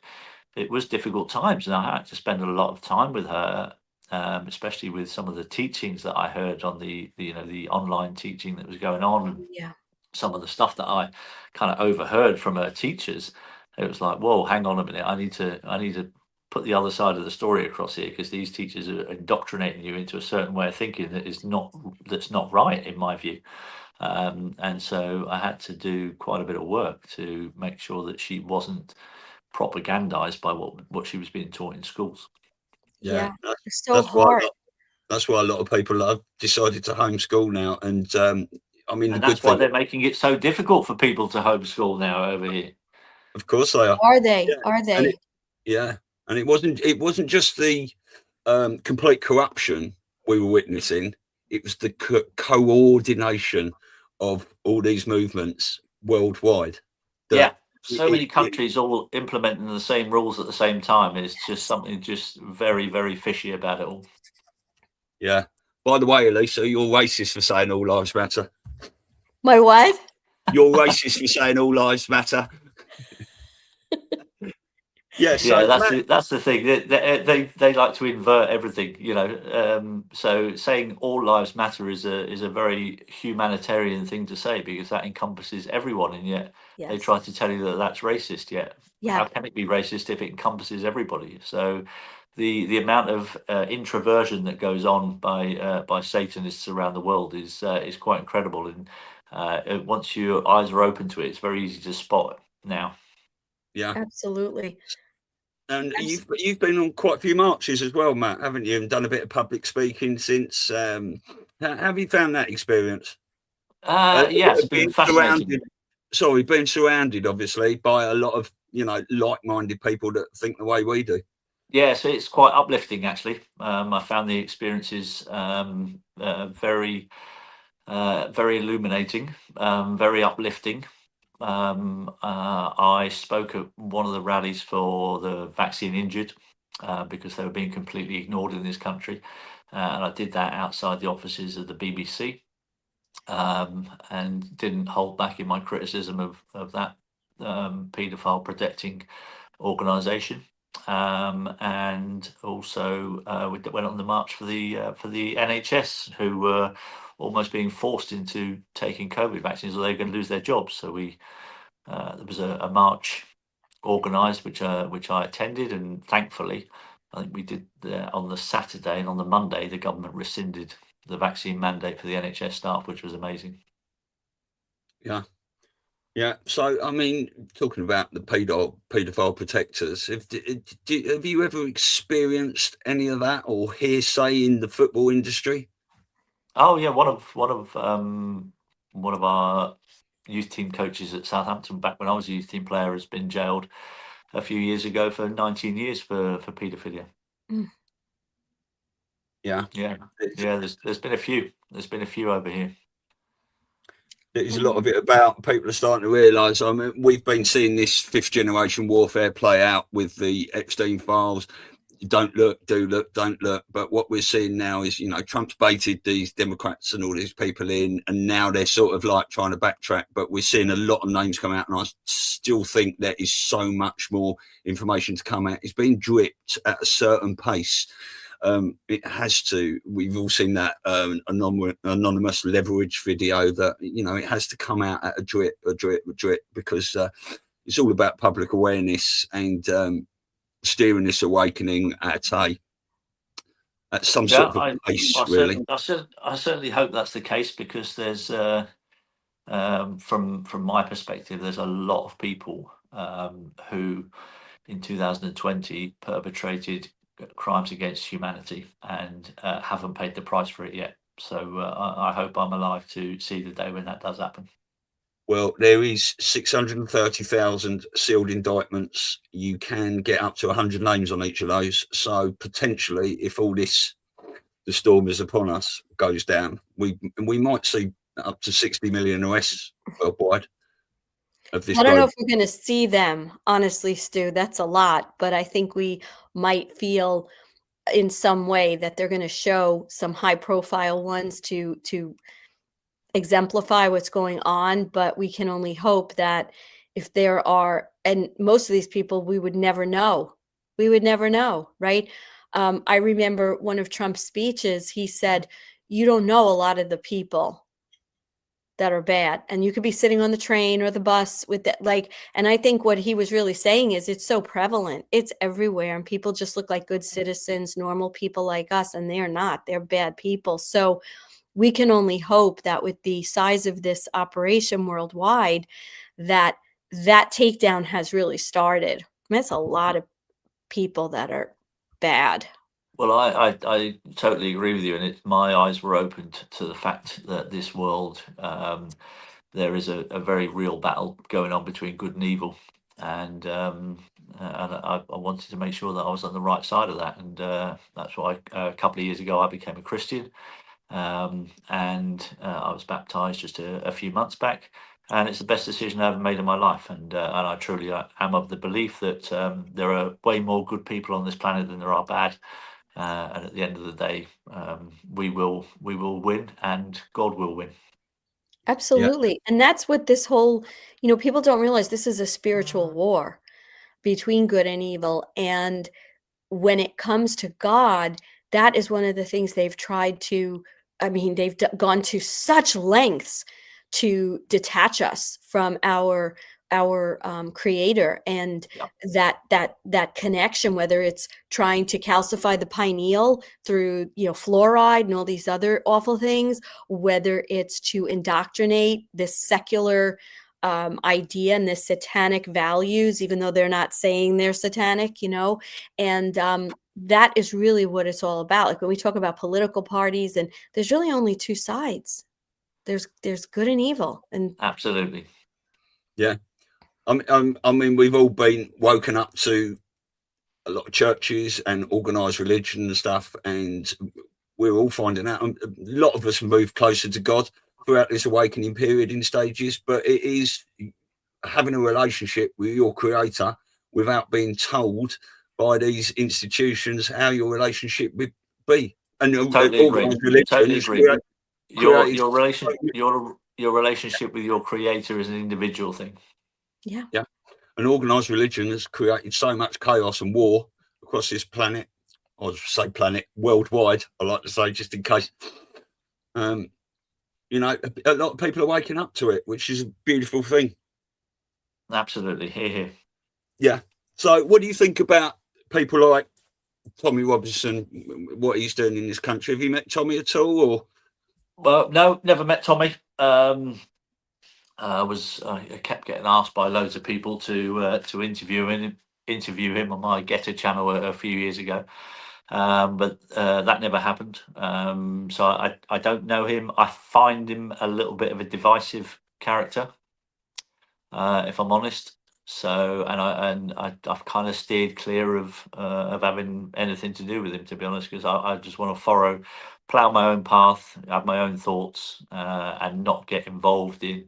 it was difficult times, and I had to spend a lot of time with her, especially with some of the teachings that I heard on the online teaching that was going on. Yeah. Some of the stuff that I kind of overheard from her teachers, it was like, whoa, hang on a minute, I need to put the other side of the story across here, because these teachers are indoctrinating you into a certain way of thinking that's not right in my view. And so I had to do quite a bit of work to make sure that she wasn't propagandized by what she was being taught in schools. Yeah, it's so hard. That's why a lot of people have decided to homeschool now, and I mean, and that's why they're making it so difficult for people to homeschool now over here. Of course they are. Are they? Yeah. Are they? And it wasn't just the complete corruption we were witnessing. It was the coordination of all these movements worldwide. So many countries all implementing the same rules at the same time. It's just something just very, very fishy about it all. Yeah. By the way, Elisa, you're racist for saying all lives matter. My what? You're racist for saying all lives matter. So that's the thing. They like to invert everything, So saying all lives matter is a very humanitarian thing to say, because that encompasses everyone, and yet they try to tell you that that's racist. Yet how can it be racist if it encompasses everybody? So the amount of introversion that goes on by Satanists around the world is quite incredible, and once your eyes are open to it, it's very easy to spot now. Yeah, absolutely. And you've been on quite a few marches as well, Matt, haven't you? And done a bit of public speaking since. How have you found that experience? It's been fascinating. Being surrounded, obviously, by a lot of like-minded people that think the way we do. Yeah, so it's quite uplifting, actually. I found the experiences very, very illuminating, very uplifting. I spoke at one of the rallies for the vaccine injured, because they were being completely ignored in this country, and I did that outside the offices of the BBC, and didn't hold back in my criticism of that paedophile protecting organisation, and also we went on the march for the NHS, who were almost being forced into taking COVID vaccines, or they were going to lose their jobs. So there was a march organised, which I attended, and thankfully, I think we did on the Saturday, and on the Monday, the government rescinded the vaccine mandate for the NHS staff, which was amazing. Yeah. So, I mean, talking about the paedophile protectors, have you ever experienced any of that, or hearsay in the football industry? Oh yeah, one of our youth team coaches at Southampton, back when I was a youth team player, has been jailed a few years ago for 19 years for paedophilia. Yeah. There's been a few. There's been a few over here. There's a lot of it about people are starting to realise. I mean, we've been seeing this fifth generation warfare play out with the Epstein files. don't look, do look, don't look. But what we're seeing now is, you know, Trump's baited these Democrats and all these people in, and now they're sort of like trying to backtrack. But we're seeing a lot of names come out, and I still think there is so much more information to come out. It's being dripped at a certain pace. It has to. We've all seen that anonymous leverage video that, you know, it has to come out at a drip, because it's all about public awareness and steering this awakening at some sort of a pace, really. I certainly hope that's the case, because there's from my perspective, there's a lot of people who in 2020 perpetrated crimes against humanity and haven't paid the price for it yet. So I hope I'm alive to see the day when that does happen. Well, there is 630,000 sealed indictments. You can get up to 100 names on each of those. So potentially, if all this, the storm is upon us, goes down, we might see up to 60 million arrests worldwide of this. I don't know if we're going to see them, honestly, Stu. That's a lot, but I think we might feel in some way that they're going to show some high-profile ones to exemplify what's going on. But we can only hope that if there are, and most of these people, we would never know, right? I remember one of Trump's speeches. He said, you don't know a lot of the people that are bad, and you could be sitting on the train or the bus with that, like, and I think what he was really saying is it's so prevalent, it's everywhere, and people just look like good citizens, normal people like us, and they're not, they're bad people. So we can only hope that with the size of this operation worldwide, that takedown has really started. I mean, that's a lot of people that are bad. Well, I totally agree with you, and my eyes were opened to the fact that this world, there is a very real battle going on between good and evil, and I wanted to make sure that I was on the right side of that, and that's why a couple of years ago I became a Christian. And I was baptized just a few months back, and it's the best decision I ever made in my life. And I truly am of the belief that there are way more good people on this planet than there are bad. And at the end of the day, we will win, and God will win. Absolutely. Yeah. And that's what this whole, you know, people don't realize this is a spiritual war between good and evil. And when it comes to God, that is one of the things they've tried to, I mean, they've gone to such lengths to detach us from our creator, and that connection, whether it's trying to calcify the pineal through, you know, fluoride and all these other awful things, whether it's to indoctrinate this secular idea and this satanic values, even though they're not saying they're satanic, you know, and that is really what it's all about. Like when we talk about political parties, and there's really only two sides. There's good and evil. And absolutely. Yeah. I mean, we've all been woken up to a lot of churches and organized religion and stuff, and we're all finding out. A lot of us move closer to God throughout this awakening period in stages, but it is having a relationship with your creator without being told by these institutions how your relationship would be. And totally agree. Totally agree. Your relationship with your creator is an individual thing. Yeah. Yeah. An organized religion has created so much chaos and war across this planet. I would say planet, worldwide, I like to say, just in case. You know, a lot of people are waking up to it, which is a beautiful thing. Absolutely. Here. Yeah. So what do you think about people like Tommy Robinson, what he's doing in this country? Have you met Tommy at all? Or? Well, no, never met Tommy. I kept getting asked by loads of people to interview him on my Getter channel a few years ago, but that never happened. So I don't know him. I find him a little bit of a divisive character, if I'm honest. So I've kind of steered clear of having anything to do with him, to be honest, because I just want to plough my own path, have my own thoughts, and not get involved in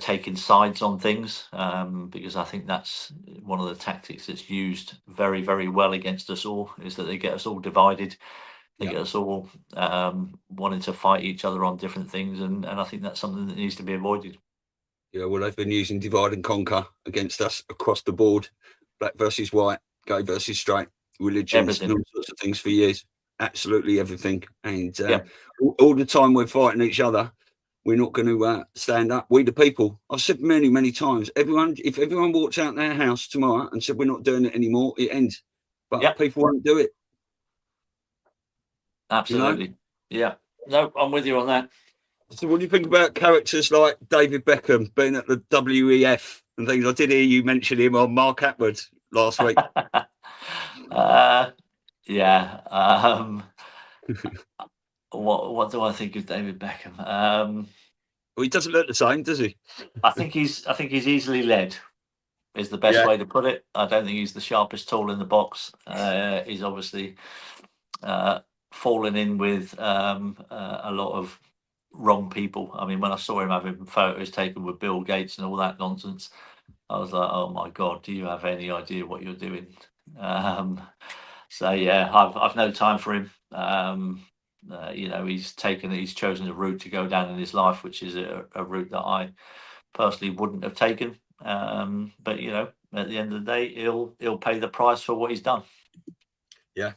taking sides on things, because I think that's one of the tactics that's used very, very well against us all, is that they get us all divided. They get us all wanting to fight each other on different things, and I think that's something that needs to be avoided. Yeah, well, they've been using divide and conquer against us across the board, black versus white, gay versus straight, religions, and all sorts of things for years. Absolutely everything. And all the time we're fighting each other, we're not going to stand up. We the people. I've said many, many times, if everyone walks out their house tomorrow and said we're not doing it anymore, it ends. But people won't do it. Absolutely. Yeah. No, I'm with you on that. So what do you think about characters like David Beckham being at the WEF and things? I did hear you mention him on Mark Atwood last week. What do I think of David Beckham? Well, he doesn't look the same, does he? I think he's easily led, is the best way to put it. I don't think he's the sharpest tool in the box. He's obviously fallen in with a lot of wrong people. I mean, when I saw him having photos taken with Bill Gates and all that nonsense, I was like, oh my God, do you have any idea what you're doing? So yeah, I've no time for him. He's chosen a route to go down in his life, which is a route that I personally wouldn't have taken. But at the end of the day, he'll pay the price for what he's done. Yeah,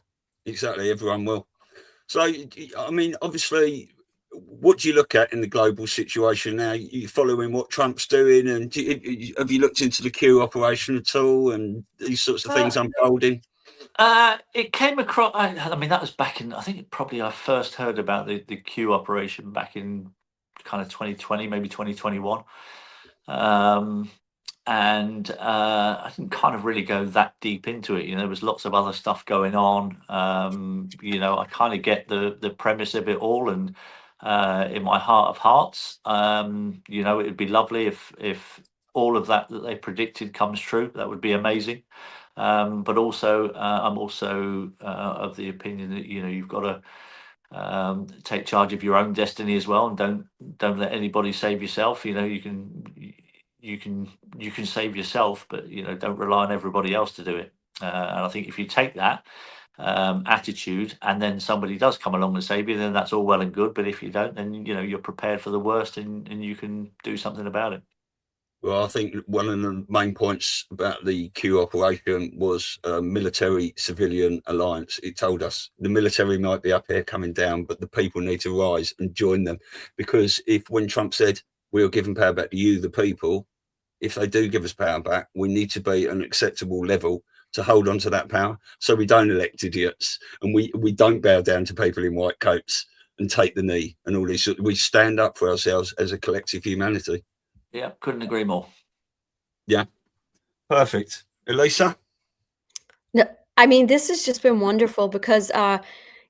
exactly. Everyone will. So, I mean, obviously, what do you look at in the global situation now? You following what Trump's doing, and have you looked into the Q operation at all, and these sorts of things unfolding? It came across. I mean, that was back in. I think probably I first heard about the Q operation back in kind of 2020, maybe 2021. And I didn't kind of really go that deep into it. There was lots of other stuff going on. I kind of get the premise of it all, and in my heart of hearts, it would be lovely if all of that they predicted comes true. That would be amazing. But also, I'm also of the opinion that you've got to take charge of your own destiny as well, and don't let anybody save yourself. You can save yourself, but don't rely on everybody else to do it. And I think if you take that attitude, and then somebody does come along and save you, then that's all well and good. But if you don't, then you're prepared for the worst, and you can do something about it. Well, I think one of the main points about the Q operation was a military-civilian alliance. It told us the military might be up here coming down, but the people need to rise and join them. Because when Trump said, we're giving power back to you, the people, if they do give us power back, we need to be an acceptable level to hold on to that power, so we don't elect idiots, and we don't bow down to people in white coats and take the knee and all this. We stand up for ourselves as a collective humanity. Yeah, couldn't agree more. Yeah, perfect. Elisa? No, I mean, this has just been wonderful because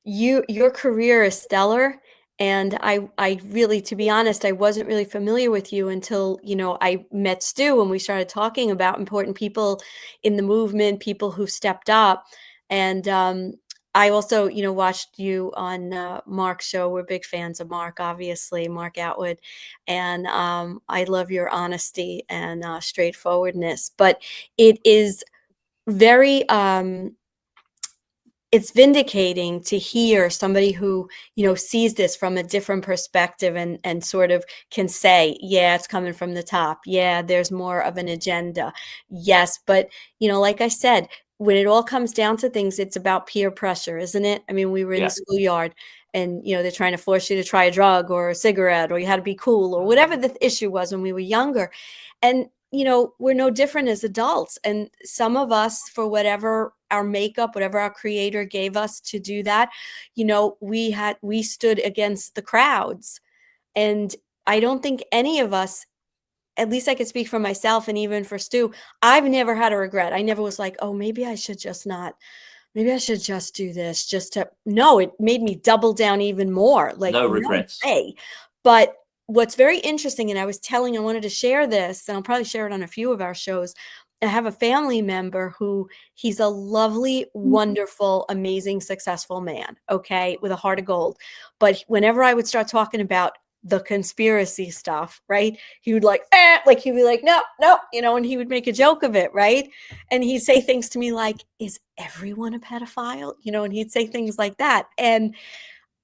your career is stellar. And I really, to be honest, I wasn't really familiar with you until, I met Stu and we started talking about important people in the movement, people who stepped up. And I also, watched you on Mark's show. We're big fans of Mark, obviously, Mark Atwood. And I love your honesty and straightforwardness. But it is very... it's vindicating to hear somebody who, sees this from a different perspective and sort of can say, yeah, it's coming from the top. Yeah, there's more of an agenda. Yes. But, like I said, when it all comes down to things, it's about peer pressure, isn't it? I mean, we were in the schoolyard and, they're trying to force you to try a drug or a cigarette, or you had to be cool, or whatever the issue was when we were younger. And, we're no different as adults. And some of us, for whatever our makeup, whatever our creator gave us to do that, we stood against the crowds. And I don't think any of us, at least I could speak for myself and even for Stu, I've never had a regret. I never was like, oh, maybe I should just do this no, it made me double down even more. Like, no regrets. But what's very interesting, and I wanted to share this, and I'll probably share it on a few of our shows. I have a family member who he's a lovely, wonderful, amazing, successful man, okay, with a heart of gold. But whenever I would start talking about the conspiracy stuff, right? He would like he'd be like, no, and he would make a joke of it, right? And he'd say things to me like, is everyone a pedophile? And he'd say things like that. And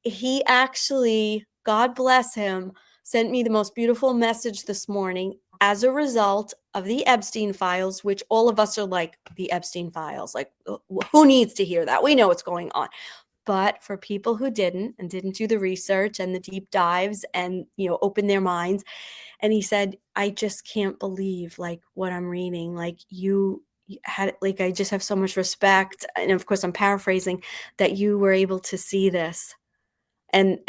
he actually, God bless him, sent me the most beautiful message this morning as a result of the Epstein files, which all of us are like, the Epstein files, like, who needs to hear that? We know what's going on. But for people who didn't do the research and the deep dives and, open their minds. And he said, I just can't believe like what I'm reading. Like you had, like, I just have so much respect. And of course I'm paraphrasing, that you were able to see this. And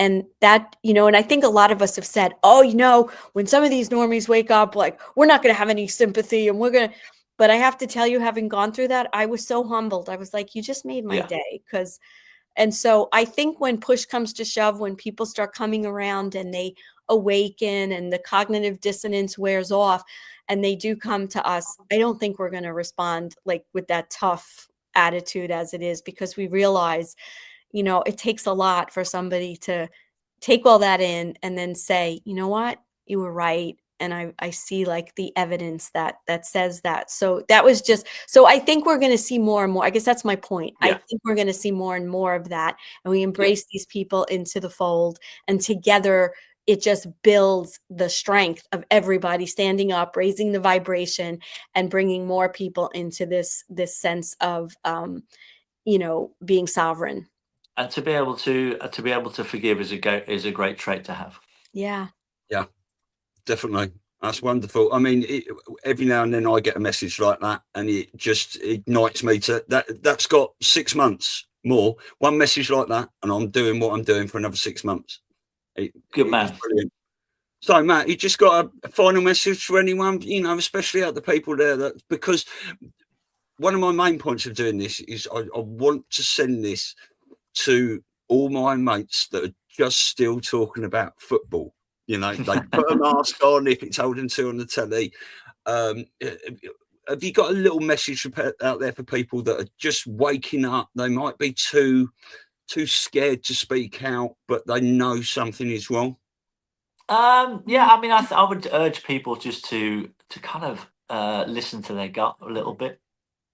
that, and I think a lot of us have said, oh, when some of these normies wake up, like, we're not going to have any sympathy and but I have to tell you, having gone through that, I was so humbled. I was like, you just made my day. And so I think when push comes to shove, when people start coming around and they awaken and the cognitive dissonance wears off and they do come to us, I don't think we're going to respond like with that tough attitude as it is, because we realize, it takes a lot for somebody to take all that in and then say, you know what, you were right. And I see like the evidence that says that. So that was so I think we're going to see more and more. I guess that's my point. I think we're going to see more and more of that. And we embrace these people into the fold, and together it just builds the strength of everybody standing up, raising the vibration, and bringing more people into this sense of, being sovereign. And to be able to forgive is a great trait to have. Yeah. Yeah. Definitely. That's wonderful. I mean, every now and then I get a message like that and it just ignites me to that's got 6 months more. One message like that and I'm doing what I'm doing for another 6 months. Good man. Brilliant. So, Matt, you just got a final message for anyone, especially out the people there, because one of my main points of doing this is I want to send this to all my mates that are just still talking about football. They put a mask on if it's holding to on the telly. Have you got a little message out there for people that are just waking up? They might be too scared to speak out, but they know something is wrong. I mean, I would urge people just to kind of listen to their gut a little bit.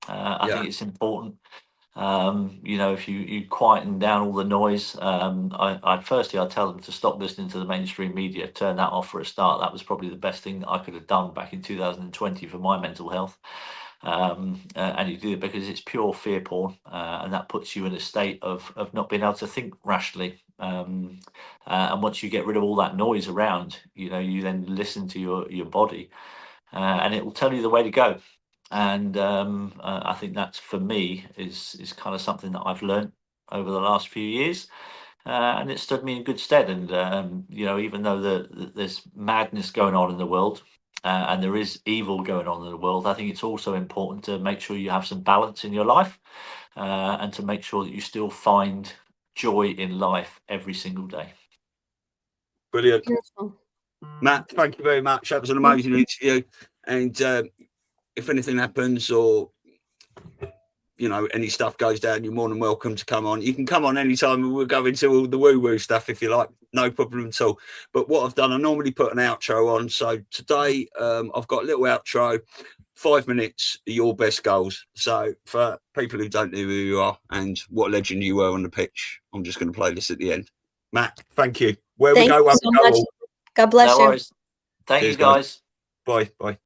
I think it's important. If you quieten down all the noise, I'd tell them to stop listening to the mainstream media, turn that off for a start. That was probably the best thing that I could have done back in 2020 for my mental health. And you do it because it's pure fear porn, and that puts you in a state of not being able to think rationally. And once you get rid of all that noise around, you then listen to your body, and it will tell you the way to go. And I think that's, for me, is kind of something that I've learned over the last few years, and it stood me in good stead. And even though there's madness going on in the world, and there is evil going on in the world, I think it's also important to make sure you have some balance in your life, and to make sure that you still find joy in life every single day. Brilliant. Beautiful. Matt, thank you very much. That was an amazing interview. And if anything happens or any stuff goes down, you're more than welcome to come on. You can come on anytime and we'll go into all the woo-woo stuff if you like. No problem at all. But what I've done, I normally put an outro on. So today I've got a little outro, 5 minutes, your best goals. So for people who don't know who you are and what legend you were on the pitch, I'm just going to play this at the end. Matt, thank you. Thank you so much. God bless you. Thank you, guys. Bye. Bye.